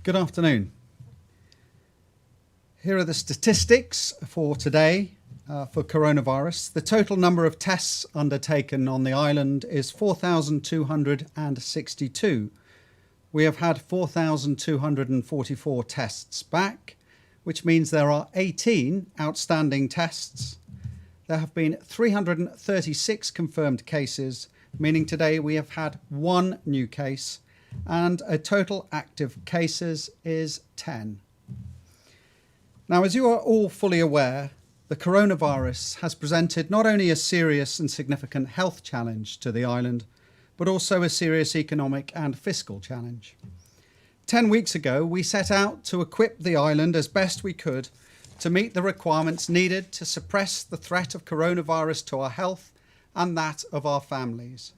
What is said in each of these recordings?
Good afternoon. Here are the statistics for today for coronavirus. The total number of tests undertaken on the island is 4,262. We have had 4,244 tests back, which means there are 18 outstanding tests. There have been 336 confirmed cases, meaning today we have had one new case, and a total active cases is 10. Now, as you are all fully aware, the coronavirus has presented not only a serious and significant health challenge to the island, but also a serious economic and fiscal challenge. 10 weeks ago, we set out to equip the island as best we could to meet the requirements needed to suppress the threat of coronavirus to our health and that of our families.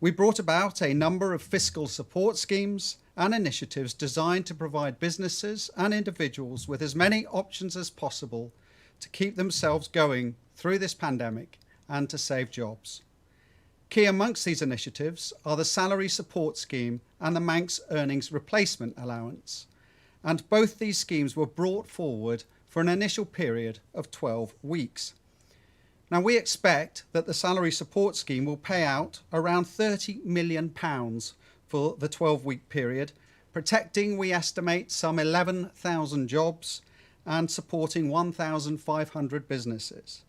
We brought about a number of fiscal support schemes and initiatives designed to provide businesses and individuals with as many options as possible to keep themselves going through this pandemic and to save jobs. Key amongst these initiatives are the Salary Support Scheme and the Manx Earnings Replacement Allowance, and both these schemes were brought forward for an initial period of 12 weeks. Now, we expect that the Salary Support Scheme will pay out around £30 million for the 12-week period, protecting, we estimate, some 11,000 jobs and supporting 1,500 businesses.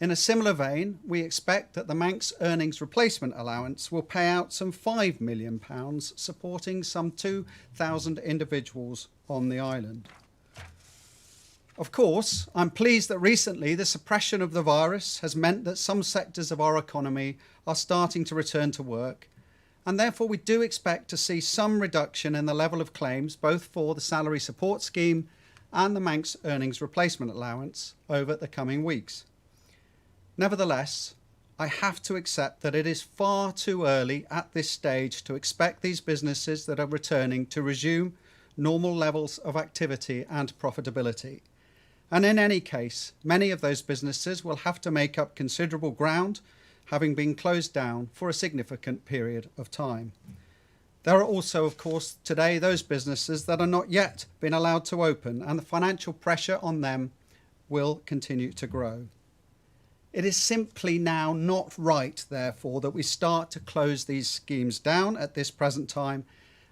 In a similar vein, we expect that the Manx Earnings Replacement Allowance will pay out some £5 million, supporting some 2,000 individuals on the island. Of course, I'm pleased that recently the suppression of the virus has meant that some sectors of our economy are starting to return to work, and therefore we do expect to see some reduction in the level of claims both for the Salary Support Scheme and the Manx Earnings Replacement Allowance over the coming weeks. Nevertheless, I have to accept that it is far too early at this stage to expect these businesses that are returning to resume normal levels of activity and profitability. And in any case, many of those businesses will have to make up considerable ground, having been closed down for a significant period of time. There are also, of course, today those businesses that are not yet been allowed to open, and the financial pressure on them will continue to grow. It is simply now not right, therefore, that we start to close these schemes down at this present time,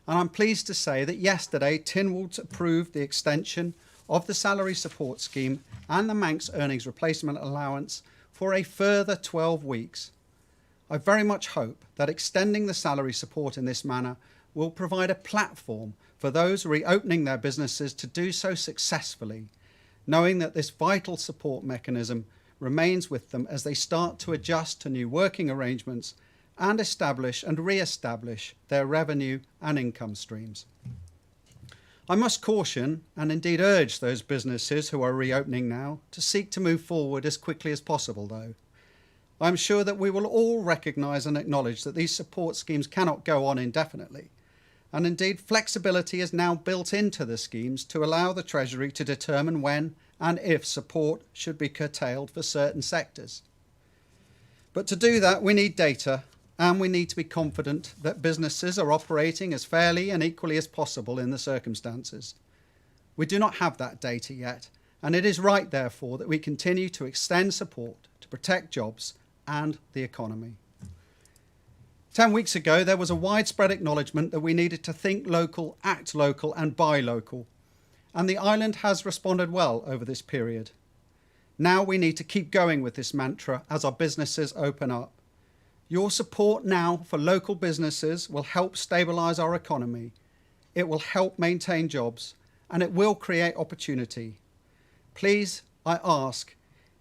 and I'm pleased to say that yesterday Tynwald approved the extension of the Salary Support Scheme and the Manx Earnings Replacement Allowance for a further 12 weeks. I very much hope that extending the salary support in this manner will provide a platform for those reopening their businesses to do so successfully, knowing that this vital support mechanism remains with them as they start to adjust to new working arrangements and establish and re-establish their revenue and income streams. I must caution and indeed urge those businesses who are reopening now to seek to move forward as quickly as possible, though. I'm sure that we will all recognise and acknowledge that these support schemes cannot go on indefinitely, and indeed flexibility is now built into the schemes to allow the Treasury to determine when and if support should be curtailed for certain sectors. But to do that, we need data, and we need to be confident that businesses are operating as fairly and equally as possible in the circumstances. We do not have that data yet, and it is right, therefore, that we continue to extend support to protect jobs and the economy. 10 weeks ago, there was a widespread acknowledgement that we needed to think local, act local, and buy local, and the island has responded well over this period. Now we need to keep going with this mantra as our businesses open up. Your support now for local businesses will help stabilise our economy. It will help maintain jobs, and it will create opportunity. Please, I ask,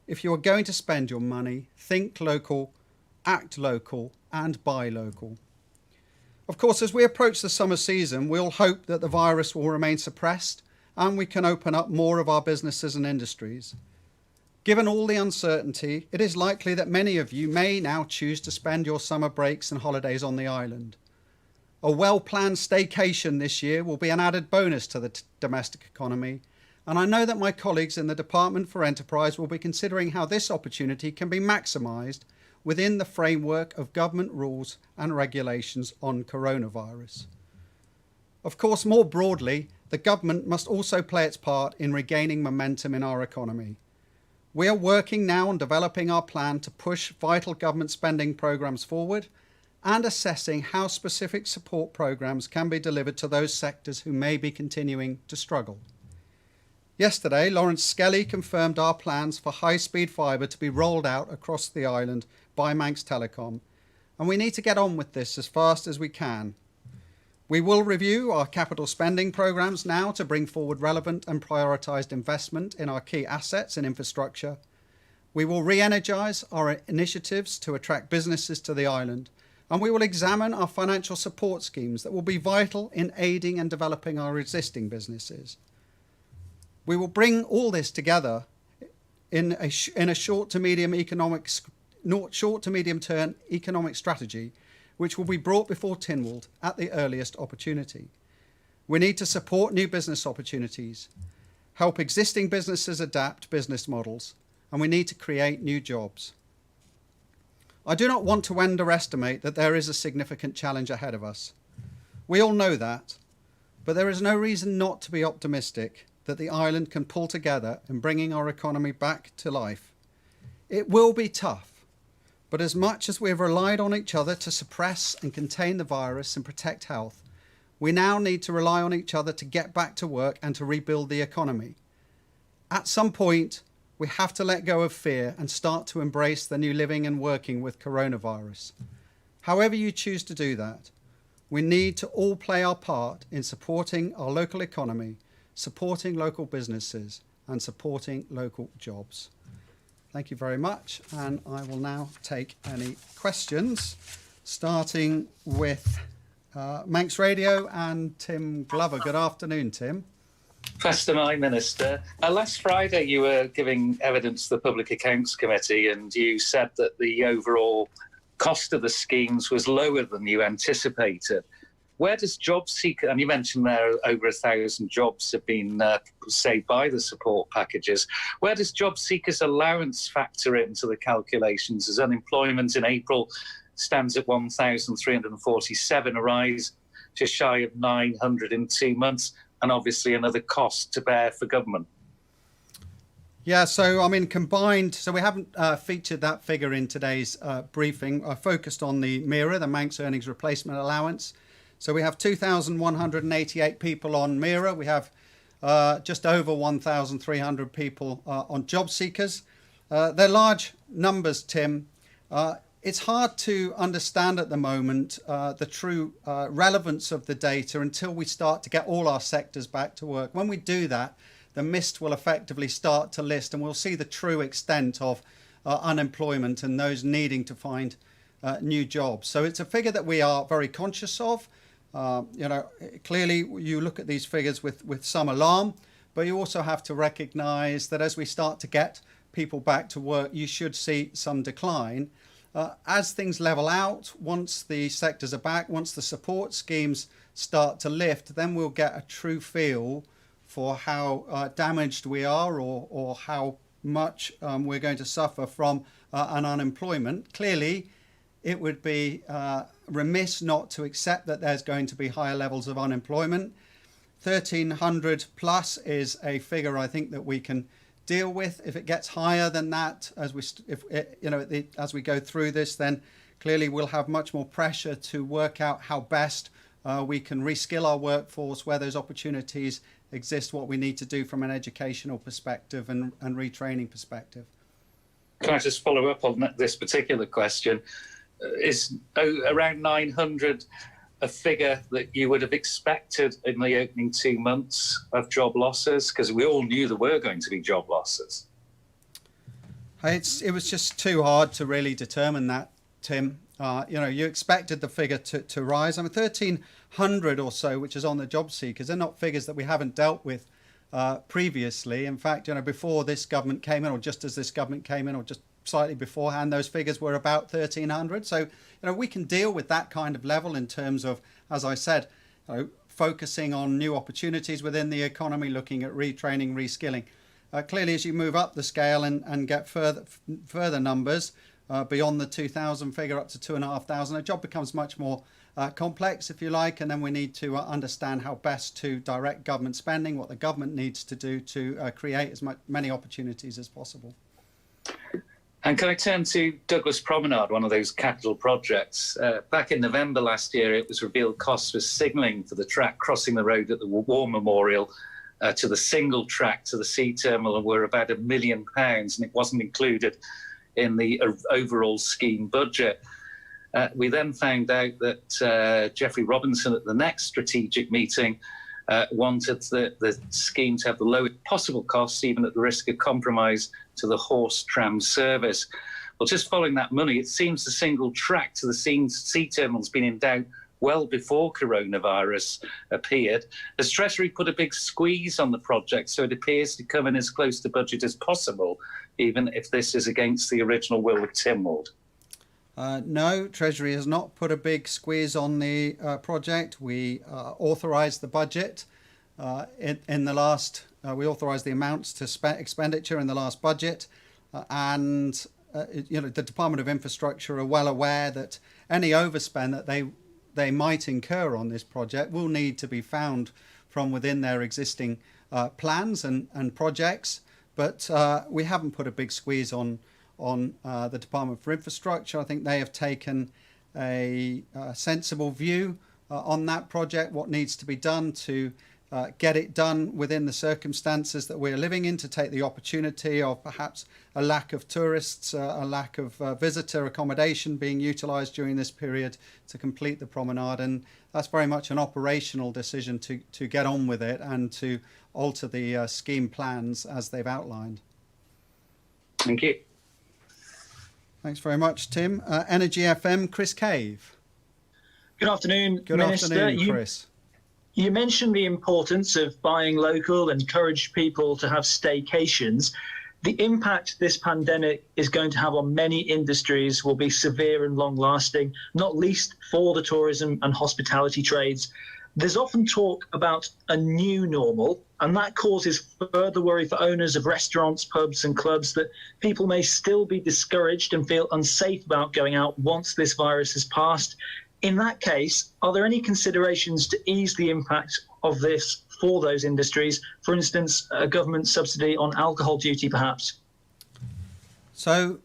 if you are going to spend your money, think local, act local, and buy local. Of course, as we approach the summer season, we'll hope that the virus will remain suppressed and we can open up more of our businesses and industries. Given all the uncertainty, it is likely that many of you may now choose to spend your summer breaks and holidays on the island. A well-planned staycation this year will be an added bonus to the domestic economy, and I know that my colleagues in the Department for Enterprise will be considering how this opportunity can be maximised within the framework of government rules and regulations on coronavirus. Of course, more broadly, the government must also play its part in regaining momentum in our economy. We are working now on developing our plan to push vital government spending programmes forward and assessing how specific support programmes can be delivered to those sectors who may be continuing to struggle. Yesterday, Lawrence Skelly confirmed our plans for high-speed fibre to be rolled out across the island by Manx Telecom, and we need to get on with this as fast as we can. We will review our capital spending programmes now to bring forward relevant and prioritised investment in our key assets and infrastructure. We will re-energise our initiatives to attract businesses to the island, and we will examine our financial support schemes that will be vital in aiding and developing our existing businesses. We will bring all this together in a short to medium term economic strategy, which will be brought before Tynwald at the earliest opportunity. We need to support new business opportunities, help existing businesses adapt business models, and we need to create new jobs. I do not want to underestimate that there is a significant challenge ahead of us. We all know that, but there is no reason not to be optimistic that the island can pull together in bringing our economy back to life. It will be tough, but as much as we have relied on each other to suppress and contain the virus and protect health, we now need to rely on each other to get back to work and to rebuild the economy. At some point, we have to let go of fear and start to embrace the new living and working with coronavirus. However you choose to do that, we need to all play our part in supporting our local economy, supporting local businesses, and supporting local jobs. Thank you very much, and I will now take any questions, starting with Manx Radio and Tim Glover. Good afternoon, Tim. Pastor, my Minister, last Friday you were giving evidence to the Public Accounts Committee, and you said that the overall cost of the schemes was lower than you anticipated. Where does JobSeeker, and you mentioned there over 1,000 jobs have been saved by the support packages, where does JobSeeker's allowance factor into the calculations, as unemployment in April stands at 1,347, a rise just shy of 900 in 2 months, and obviously another cost to bear for government? Yeah, so I mean, combined, so we haven't featured that figure in today's briefing. I focused on the MIRA, the Manx Earnings Replacement Allowance. So we have 2,188 people on MIRA. We have just over 1,300 people on job seekers. They're large numbers, Tim. It's hard to understand at the moment the true relevance of the data until we start to get all our sectors back to work. When we do that, the mist will effectively start to lift, and we'll see the true extent of unemployment and those needing to find new jobs. So it's a figure that we are very conscious of. Clearly you look at these figures with some alarm, but you also have to recognise that as we start to get people back to work, you should see some decline. As things level out, once the sectors are back, once the support schemes start to lift, then we'll get a true feel for how damaged we are, or how much we're going to suffer from an unemployment. Clearly, it would be remiss not to accept that there's going to be higher levels of unemployment. 1,300 plus is a figure I think that we can deal with. If it gets higher than that, as we go through this, then clearly we'll have much more pressure to work out how best we can reskill our workforce, where those opportunities exist, what we need to do from an educational perspective and retraining perspective. Can I just follow up on this particular question? Is around 900 a figure that you would have expected in the opening 2 months of job losses? Because we all knew there were going to be job losses. It was just too hard to really determine that, Tim. You expected the figure to rise. I mean, 1,300 or so, which is on the job seekers, are not figures that we haven't dealt with previously. In fact, before this government came in, or just as this government came in, or just slightly beforehand, those figures were about 1,300. So, we can deal with that kind of level in terms of, as I said, focusing on new opportunities within the economy, looking at retraining, reskilling. Clearly, as you move up the scale and get further numbers beyond the 2,000 figure up to 2,500, a job becomes much more complex, if you like, and then we need to understand how best to direct government spending, what the government needs to do to create as many opportunities as possible. And can I turn to Douglas Promenade, one of those capital projects? Back in November last year, it was revealed costs for signalling for the track crossing the road at the War Memorial to the single track to the sea terminal were about £1 million, and it wasn't included in the overall scheme budget. We then found out that Geoffrey Robinson at the next strategic meeting wanted the scheme to have the lowest possible costs, even at the risk of compromise to the horse tram service. Well, just following that money, it seems the single track to the sea terminal has been in doubt well before coronavirus appeared. Has Treasury put a big squeeze on the project so it appears to come in as close to budget as possible, even if this is against the original will of Tynwald? No, Treasury has not put a big squeeze on the project. We authorised the budget in the last. We authorised the amounts to expenditure in the last budget, and the Department of Infrastructure are well aware that any overspend that they might incur on this project will need to be found from within their existing plans and projects. But we haven't put a big squeeze on the Department for Infrastructure. I think they have taken a sensible view on that project, what needs to be done to get it done within the circumstances that we're living in, to take the opportunity of perhaps a lack of tourists, a lack of visitor accommodation being utilised during this period to complete the promenade. And that's very much an operational decision to get on with it and to alter the scheme plans as they've outlined. Thank you. Thanks very much, Tim. Energy FM, Chris Cave. Good afternoon, Good Minister. afternoon, Chris. You mentioned the importance of buying local and encourage people to have staycations. The impact this pandemic is going to have on many industries will be severe and long-lasting, not least for the tourism and hospitality trades. There's often talk about a new normal, and that causes further worry for owners of restaurants, pubs and clubs that people may still be discouraged and feel unsafe about going out once this virus has passed. In that case, are there any considerations to ease the impact of this for those industries? For instance, a government subsidy on alcohol duty, perhaps? So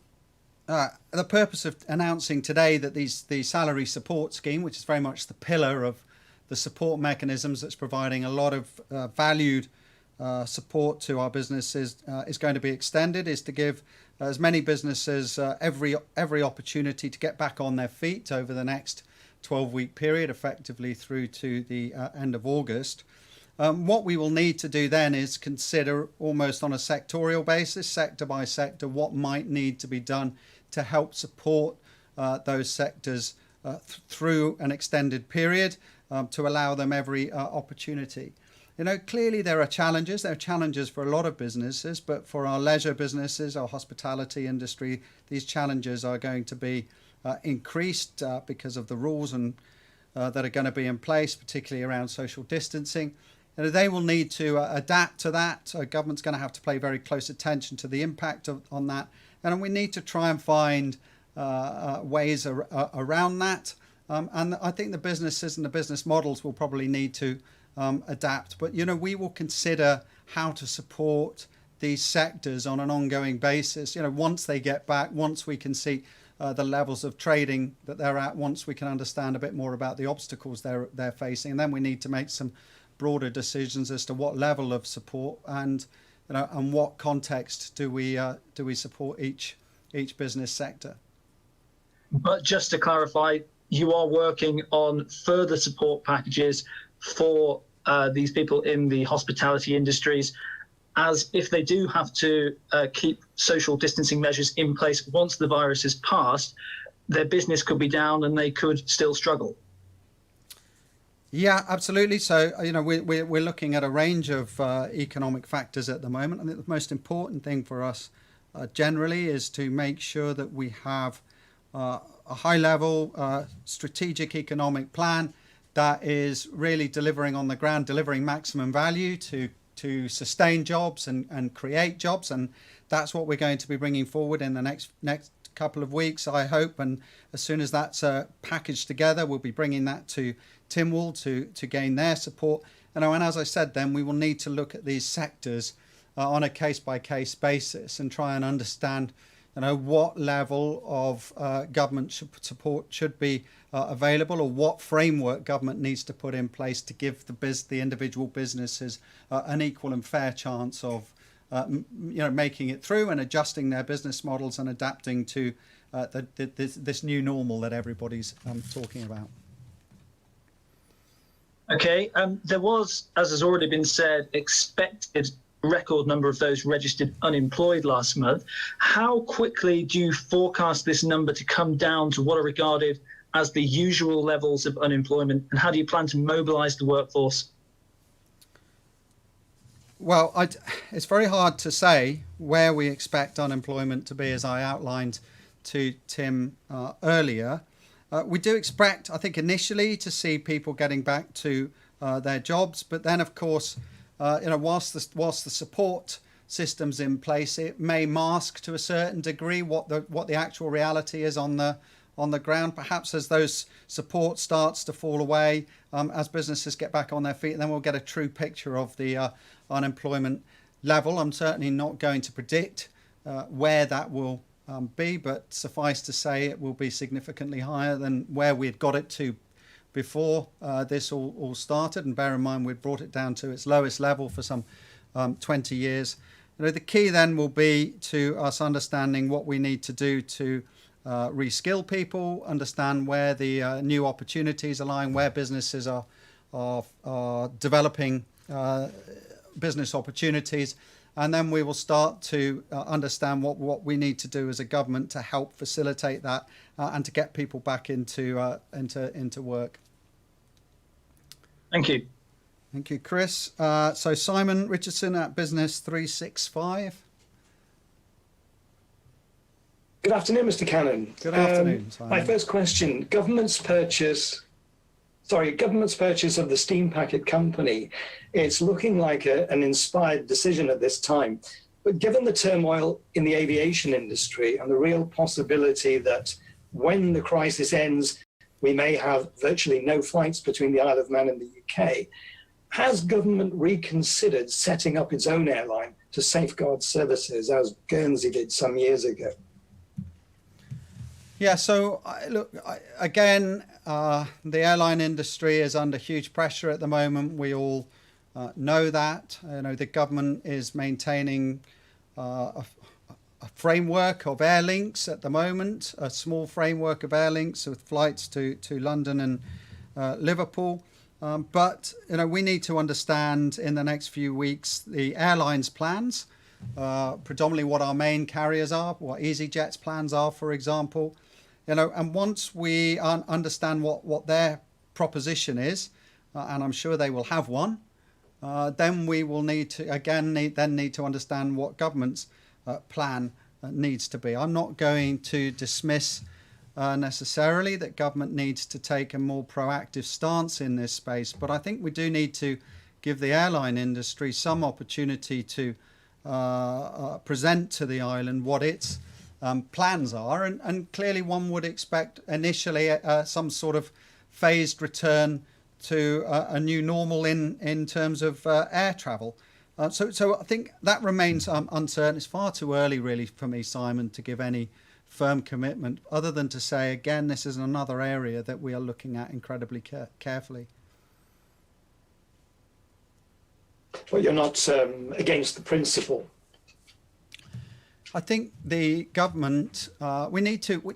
the purpose of announcing today that the salary support scheme, which is very much the pillar of the support mechanisms that's providing a lot of valued support to our businesses, is going to be extended, is to give as many businesses every opportunity to get back on their feet over the next 12-week period, effectively through to the end of August. What we will need to do then is consider almost on a sectorial basis, sector by sector, what might need to be done to help support those sectors through an extended period, to allow them every opportunity. Clearly there are challenges. There are challenges for a lot of businesses, but for our leisure businesses, our hospitality industry, these challenges are going to be increased because of the rules and that are going to be in place, particularly around social distancing. They will need to adapt to that. Government's going to have to pay very close attention to the impact on that. And we need to try and find ways around that. And I think the businesses and the business models will probably need to adapt. But, we will consider how to support these sectors on an ongoing basis. Once they get back, once we can see the levels of trading that they're at, once we can understand a bit more about the obstacles they're facing, and then we need to make some broader decisions as to what level of support and what context do we support each business sector. But just to clarify, you are working on further support packages for these people in the hospitality industries, as if they do have to keep social distancing measures in place once the virus has passed, their business could be down and they could still struggle. Yeah, absolutely. So, we're looking at a range of economic factors at the moment. I think the most important thing for us generally is to make sure that we have a high-level strategic economic plan that is really delivering on the ground, delivering maximum value to sustain jobs and create jobs. And that's what we're going to be bringing forward in the next couple of weeks, I hope, and as soon as that's packaged together, we'll be bringing that to Tynwald to gain their support. And as I said, then we will need to look at these sectors on a case-by-case basis and try and understand what level of government support should be available, or what framework government needs to put in place to give the individual businesses an equal and fair chance of making it through and adjusting their business models and adapting to this new normal that everybody's talking about. Okay, there was, as has already been said, expected record number of those registered unemployed last month. How quickly do you forecast this number to come down to what are regarded as the usual levels of unemployment, and how do you plan to mobilise the workforce? Well, it's very hard to say where we expect unemployment to be, as I outlined to Tim earlier. We do expect, I think, initially to see people getting back to their jobs, but then, of course, whilst the support system's in place, it may mask to a certain degree what the actual reality is on the ground. Perhaps as those support starts to fall away, as businesses get back on their feet, then we'll get a true picture of the unemployment level. I'm certainly not going to predict where that will be, but suffice to say it will be significantly higher than where we had got it to before this all started. And bear in mind, we'd brought it down to its lowest level for some 20 years. The key then will be to us understanding what we need to do to reskill people, understand where the new opportunities are lying, where businesses are developing business opportunities, and then we will start to understand what we need to do as a government to help facilitate that and to get people back into work. Thank you. Thank you, Chris. So Simon Richardson at Business 365. Good afternoon, Mr. Cannan. Good afternoon, Simon. My first question, government's purchase of the steam packet company, it's looking like an inspired decision at this time. But given the turmoil in the aviation industry and the real possibility that when the crisis ends, we may have virtually no flights between the Isle of Man and the UK, has government reconsidered setting up its own airline to safeguard services, as Guernsey did some years ago? Yeah, so again, the airline industry is under huge pressure at the moment. We all know that. The government is maintaining a framework of air links at the moment, a small framework of air links with flights to London and Liverpool. But we need to understand in the next few weeks the airlines' plans, predominantly what our main carriers are, what EasyJet's plans are, for example. And once we understand what their proposition is, and I'm sure they will have one, then we will need to understand what government's plan needs to be. I'm not going to dismiss necessarily that government needs to take a more proactive stance in this space, but I think we do need to give the airline industry some opportunity to present to the island what its plans are, and clearly one would expect initially some sort of phased return to a new normal in terms of air travel. So I think that remains uncertain. It's far too early really for me, Simon, to give any firm commitment, other than to say, again, this is another area that we are looking at incredibly carefully. Well, you're not against the principle. I think the government, we need to,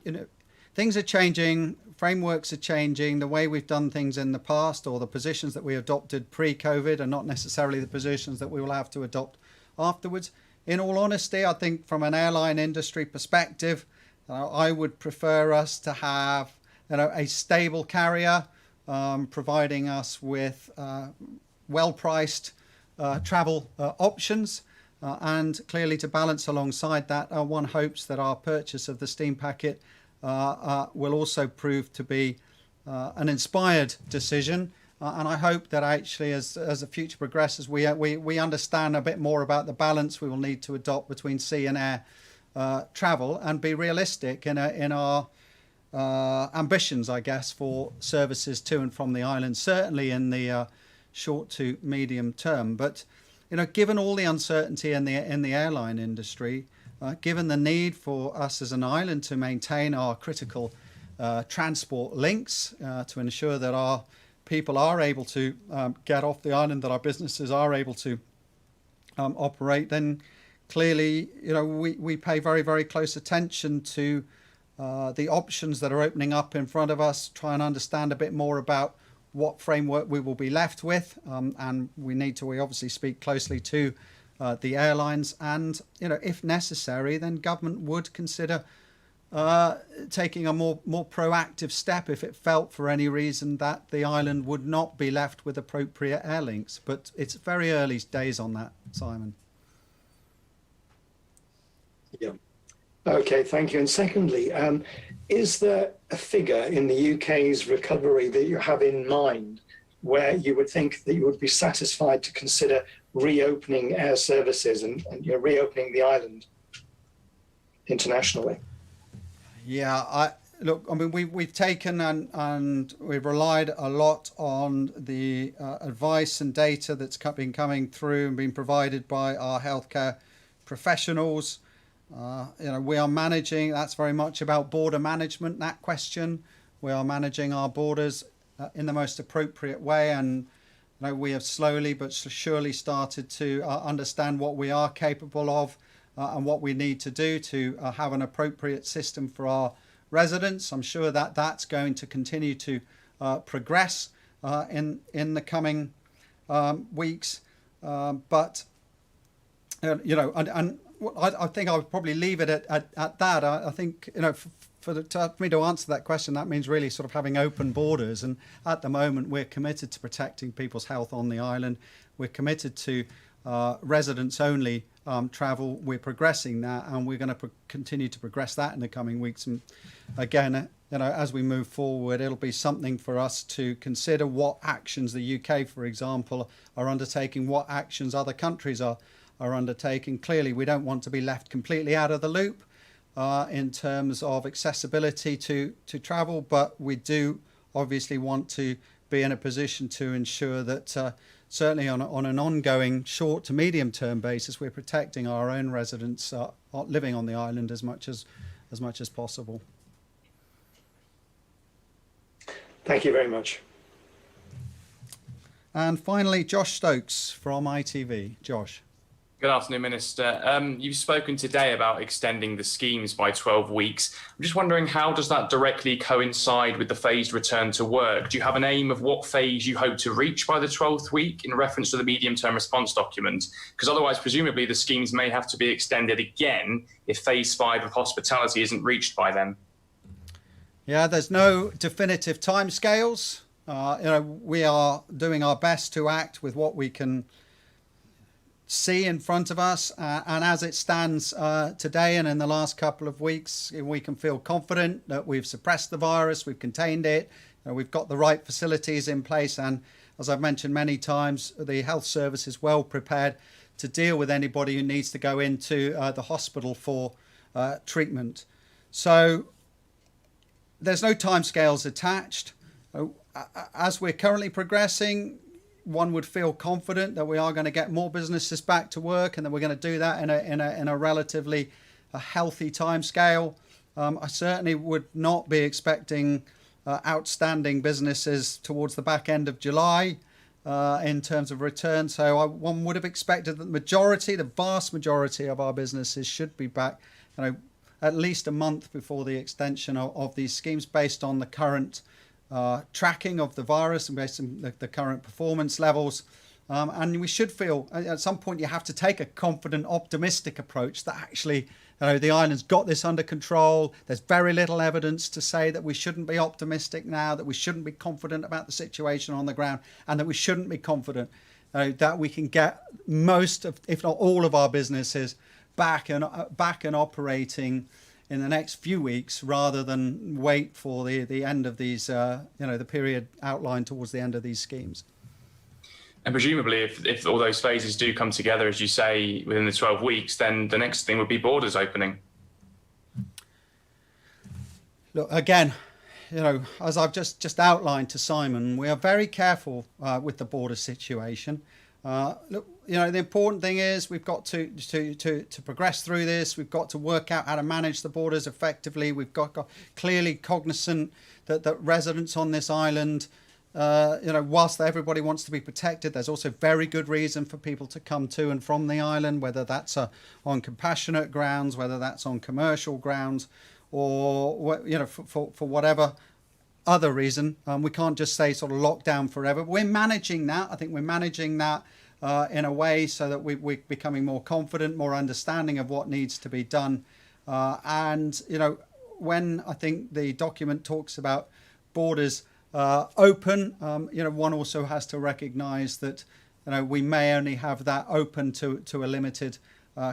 things are changing, frameworks are changing. The way we've done things in the past, or the positions that we adopted pre-COVID, are not necessarily the positions that we will have to adopt afterwards. In all honesty, I think from an airline industry perspective, I would prefer us to have a stable carrier providing us with well-priced travel options. And clearly, to balance alongside that, one hopes that our purchase of the steam packet will also prove to be an inspired decision. And I hope that actually, as the future progresses, we understand a bit more about the balance we will need to adopt between sea and air travel and be realistic in our ambitions, I guess, for services to and from the island, certainly in the short to medium term. But given all the uncertainty in the airline industry, given the need for us as an island to maintain our critical transport links to ensure that our people are able to get off the island, that our businesses are able to operate, then clearly, we pay very, very close attention to the options that are opening up in front of us, try and understand a bit more about what framework we will be left with, and we obviously speak closely to the airlines, and if necessary, then government would consider taking a more proactive step if it felt for any reason that the island would not be left with appropriate air links. But it's very early days on that, Simon. Yeah. Okay, thank you. And secondly, is there a figure in the UK's recovery that you have in mind where you would think that you would be satisfied to consider reopening air services and reopening the island internationally? Yeah, we've taken and we've relied a lot on the advice and data that's been coming through and been provided by our healthcare professionals. We are managing, that's very much about border management, that question. We are managing our borders in the most appropriate way, and we have slowly but surely started to understand what we are capable of and what we need to do to have an appropriate system for our residents. I'm sure that that's going to continue to progress in the coming weeks, but I think I would probably leave it at that. I think for me to answer that question, that means really sort of having open borders. And at the moment, we're committed to protecting people's health on the island. We're committed to residents-only travel. We're progressing that, and we're going to continue to progress that in the coming weeks. And again, as we move forward, it'll be something for us to consider what actions the UK, for example, are undertaking, what actions other countries are undertaking. Clearly, we don't want to be left completely out of the loop in terms of accessibility to travel, but we do obviously want to be in a position to ensure that certainly on an ongoing short to medium term basis, we're protecting our own residents living on the island as much as possible. Thank you very much. And finally, Josh Stokes from ITV. Josh. Good afternoon, Minister. You've spoken today about extending the schemes by 12 weeks. I'm just wondering, how does that directly coincide with the phased return to work? Do you have an aim of what phase you hope to reach by the 12th week in reference to the medium-term response document? Because otherwise, presumably, the schemes may have to be extended again if phase 5 of hospitality isn't reached by then. Yeah, there's no definitive timescales. We are doing our best to act with what we can see in front of us, and as it stands today and in the last couple of weeks, we can feel confident that we've suppressed the virus, we've contained it, we've got the right facilities in place, and as I've mentioned many times, the health service is well prepared to deal with anybody who needs to go into the hospital for treatment. So there's no timescales attached. As we're currently progressing, one would feel confident that we are going to get more businesses back to work, and that we're going to do that in a relatively healthy timescale. I certainly would not be expecting outstanding businesses towards the back end of July in terms of return. So one would have expected that the vast majority of our businesses should be back, at least a month before the extension of these schemes, based on the current tracking of the virus and based on the current performance levels. And we should feel at some point you have to take a confident, optimistic approach that actually the island's got this under control. There's very little evidence to say that we shouldn't be optimistic now, that we shouldn't be confident about the situation on the ground, and that we shouldn't be confident that we can get most of, if not all of our businesses back and operating in the next few weeks, rather than wait for the end of these, the period outlined towards the end of these schemes. And presumably, if all those phases do come together, as you say, within the 12 weeks, then the next thing would be borders opening. Look, again, as I've just outlined to Simon, we are very careful with the border situation. Look, the important thing is we've got to progress through this. We've got to work out how to manage the borders effectively. We've got clearly cognizant that residents on this island, whilst everybody wants to be protected, there's also very good reason for people to come to and from the island, whether that's on compassionate grounds, whether that's on commercial grounds, or for whatever other reason. We can't just say sort of lockdown forever. We're managing that. I think we're managing that in a way so that we're becoming more confident, more understanding of what needs to be done. When I think the document talks about borders open, one also has to recognise that we may only have that open to a limited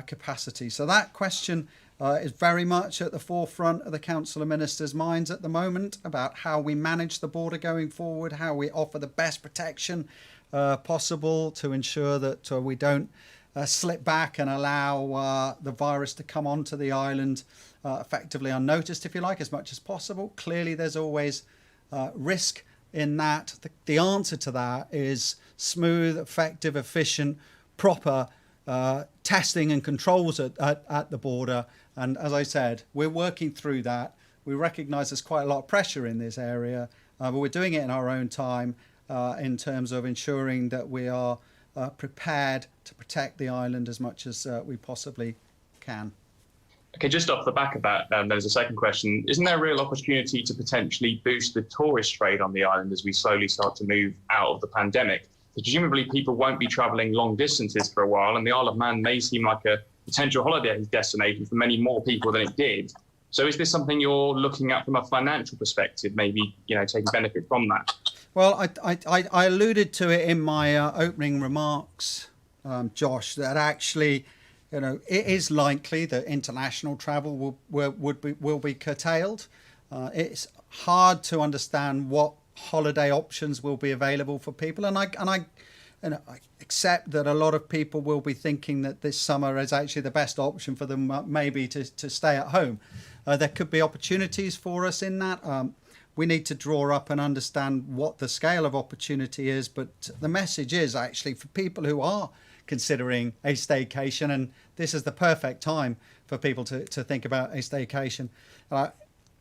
capacity. So that question is very much at the forefront of the Council of Ministers' minds at the moment, about how we manage the border going forward, how we offer the best protection possible to ensure that we don't slip back and allow the virus to come onto the island effectively unnoticed, if you like, as much as possible. Clearly, there's always risk in that. The answer to that is smooth, effective, efficient, proper testing and controls at the border. And as I said, we're working through that. We recognise there's quite a lot of pressure in this area, but we're doing it in our own time in terms of ensuring that we are prepared to protect the island as much as we possibly can. Okay, just off the back of that, there's a second question. Isn't there a real opportunity to potentially boost the tourist trade on the island as we slowly start to move out of the pandemic? So presumably people won't be travelling long distances for a while, and the Isle of Man may seem like a potential holiday destination for many more people than it did. So is this something you're looking at from a financial perspective, maybe taking benefit from that? Well, I alluded to it in my opening remarks, Josh, that actually, it is likely that international travel will be curtailed. It's hard to understand what holiday options will be available for people, and I accept that a lot of people will be thinking that this summer is actually the best option for them, maybe to stay at home. There could be opportunities for us in that. We need to draw up and understand what the scale of opportunity is, but the message is actually for people who are considering a staycation, and this is the perfect time for people to think about a staycation.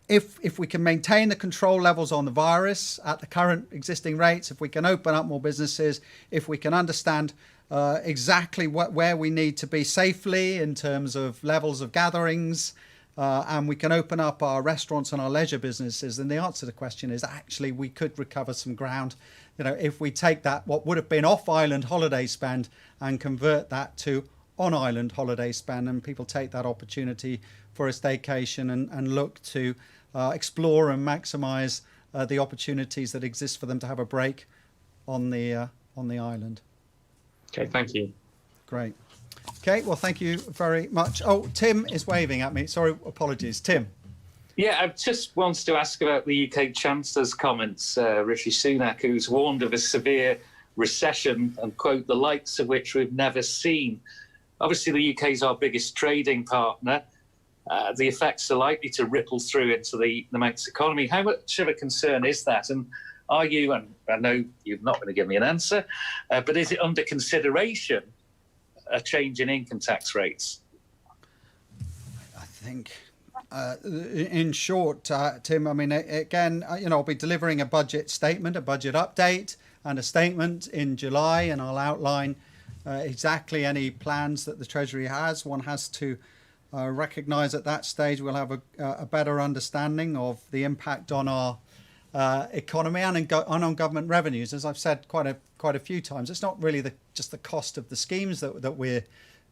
If we can maintain the control levels on the virus at the current existing rates, if we can open up more businesses, if we can understand exactly where we need to be safely in terms of levels of gatherings, and we can open up our restaurants and our leisure businesses, then the answer to the question is actually we could recover some ground. If we take that, what would have been off-island holiday spend, and convert that to on-island holiday spend, and people take that opportunity for a staycation and look to explore and maximise the opportunities that exist for them to have a break on the island. Okay, thank you. Great. Okay, well, thank you very much. Oh, Tim is waving at me. Sorry, apologies. Tim. Yeah, I just wanted to ask about the UK Chancellor's comments, Rishi Sunak, who's warned of a severe recession and, quote, the likes of which we've never seen. Obviously, the UK is our biggest trading partner. The effects are likely to ripple through into the Manx economy. How much of a concern is that? And are you, and I know you're not going to give me an answer, but is it under consideration a change in income tax rates? I think, in short, Tim, I mean, again, I'll be delivering a budget statement, a budget update, and a statement in July, and I'll outline exactly any plans that the Treasury has. One has to recognise at that stage we'll have a better understanding of the impact on our economy and on government revenues. As I've said quite a few times, it's not really just the cost of the schemes that we're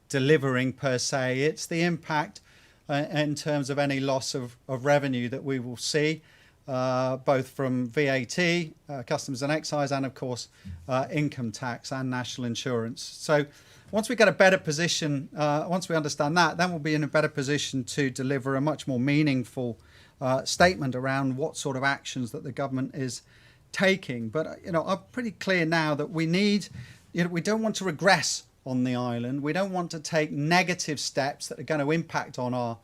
delivering per se. It's the impact in terms of any loss of revenue that we will see, both from VAT, customs and excise, and of course income tax and national insurance. So once we get a better position, once we understand that, then we'll be in a better position to deliver a much more meaningful statement around what sort of actions that the government is taking. But I'm pretty clear now that we don't want to regress on the island. We don't want to take negative steps that are going to impact on our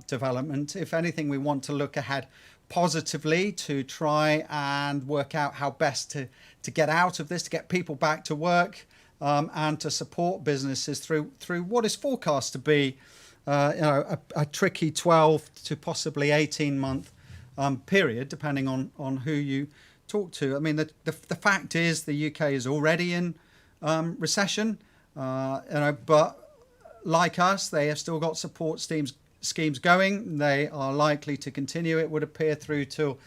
development. If anything, we want to look ahead positively to try and work out how best to get out of this, to get people back to work, and to support businesses through what is forecast to be a tricky 12 to possibly 18-month period, depending on who you talk to. I mean, the fact is the UK is already in recession, but like us, they have still got support schemes going. They are likely to continue, it would appear, through till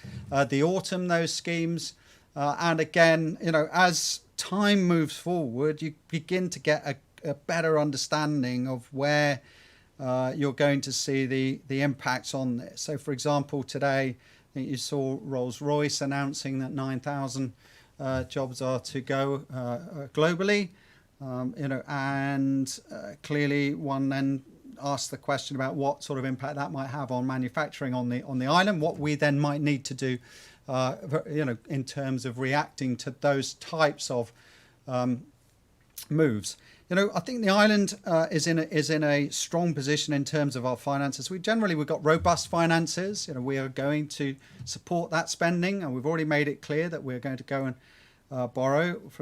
the autumn, those schemes. And again, as time moves forward, you begin to get a better understanding of where you're going to see the impacts on this. So, for example, today, I think you saw Rolls-Royce announcing that 9,000 jobs are to go globally. And clearly one then asks the question about what sort of impact that might have on manufacturing on the island, what we then might need to do, in terms of reacting to those types of moves. I think the island is in a strong position in terms of our finances. We've got robust finances. We are going to support that spending, and we've already made it clear that we're going to go and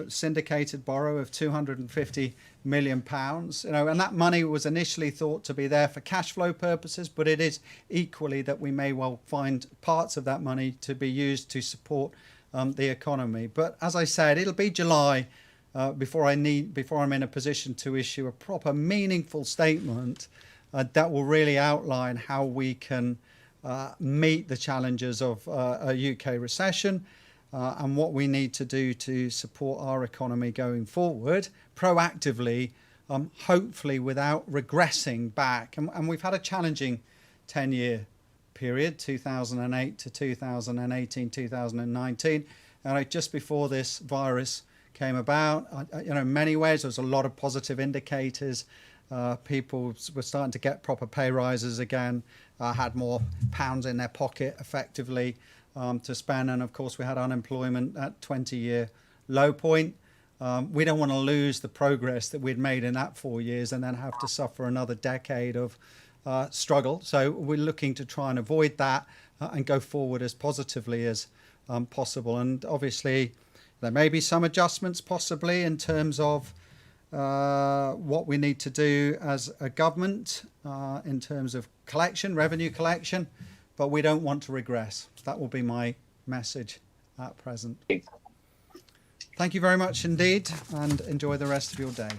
syndicated borrow of £250 million, and that money was initially thought to be there for cash flow purposes, but it is equally that we may well find parts of that money to be used to support the economy. But as I said, it'll be July before I'm in a position to issue a proper meaningful statement that will really outline how we can meet the challenges of a UK recession. And what we need to do to support our economy going forward proactively, hopefully without regressing back. And we've had a challenging 10-year period, 2008 to 2018, 2019. And just before this virus came about, in many ways, there was a lot of positive indicators. People were starting to get proper pay rises again, had more pounds in their pocket effectively to spend. And of course, we had unemployment at 20-year low point. We don't want to lose the progress that we'd made in that 4 years and then have to suffer another decade of struggle. So we're looking to try and avoid that and go forward as positively as possible. And obviously, there may be some adjustments possibly in terms of what we need to do as a government in terms of revenue collection, but we don't want to regress. That will be my message at present. Thank you very much indeed, and enjoy the rest of your day.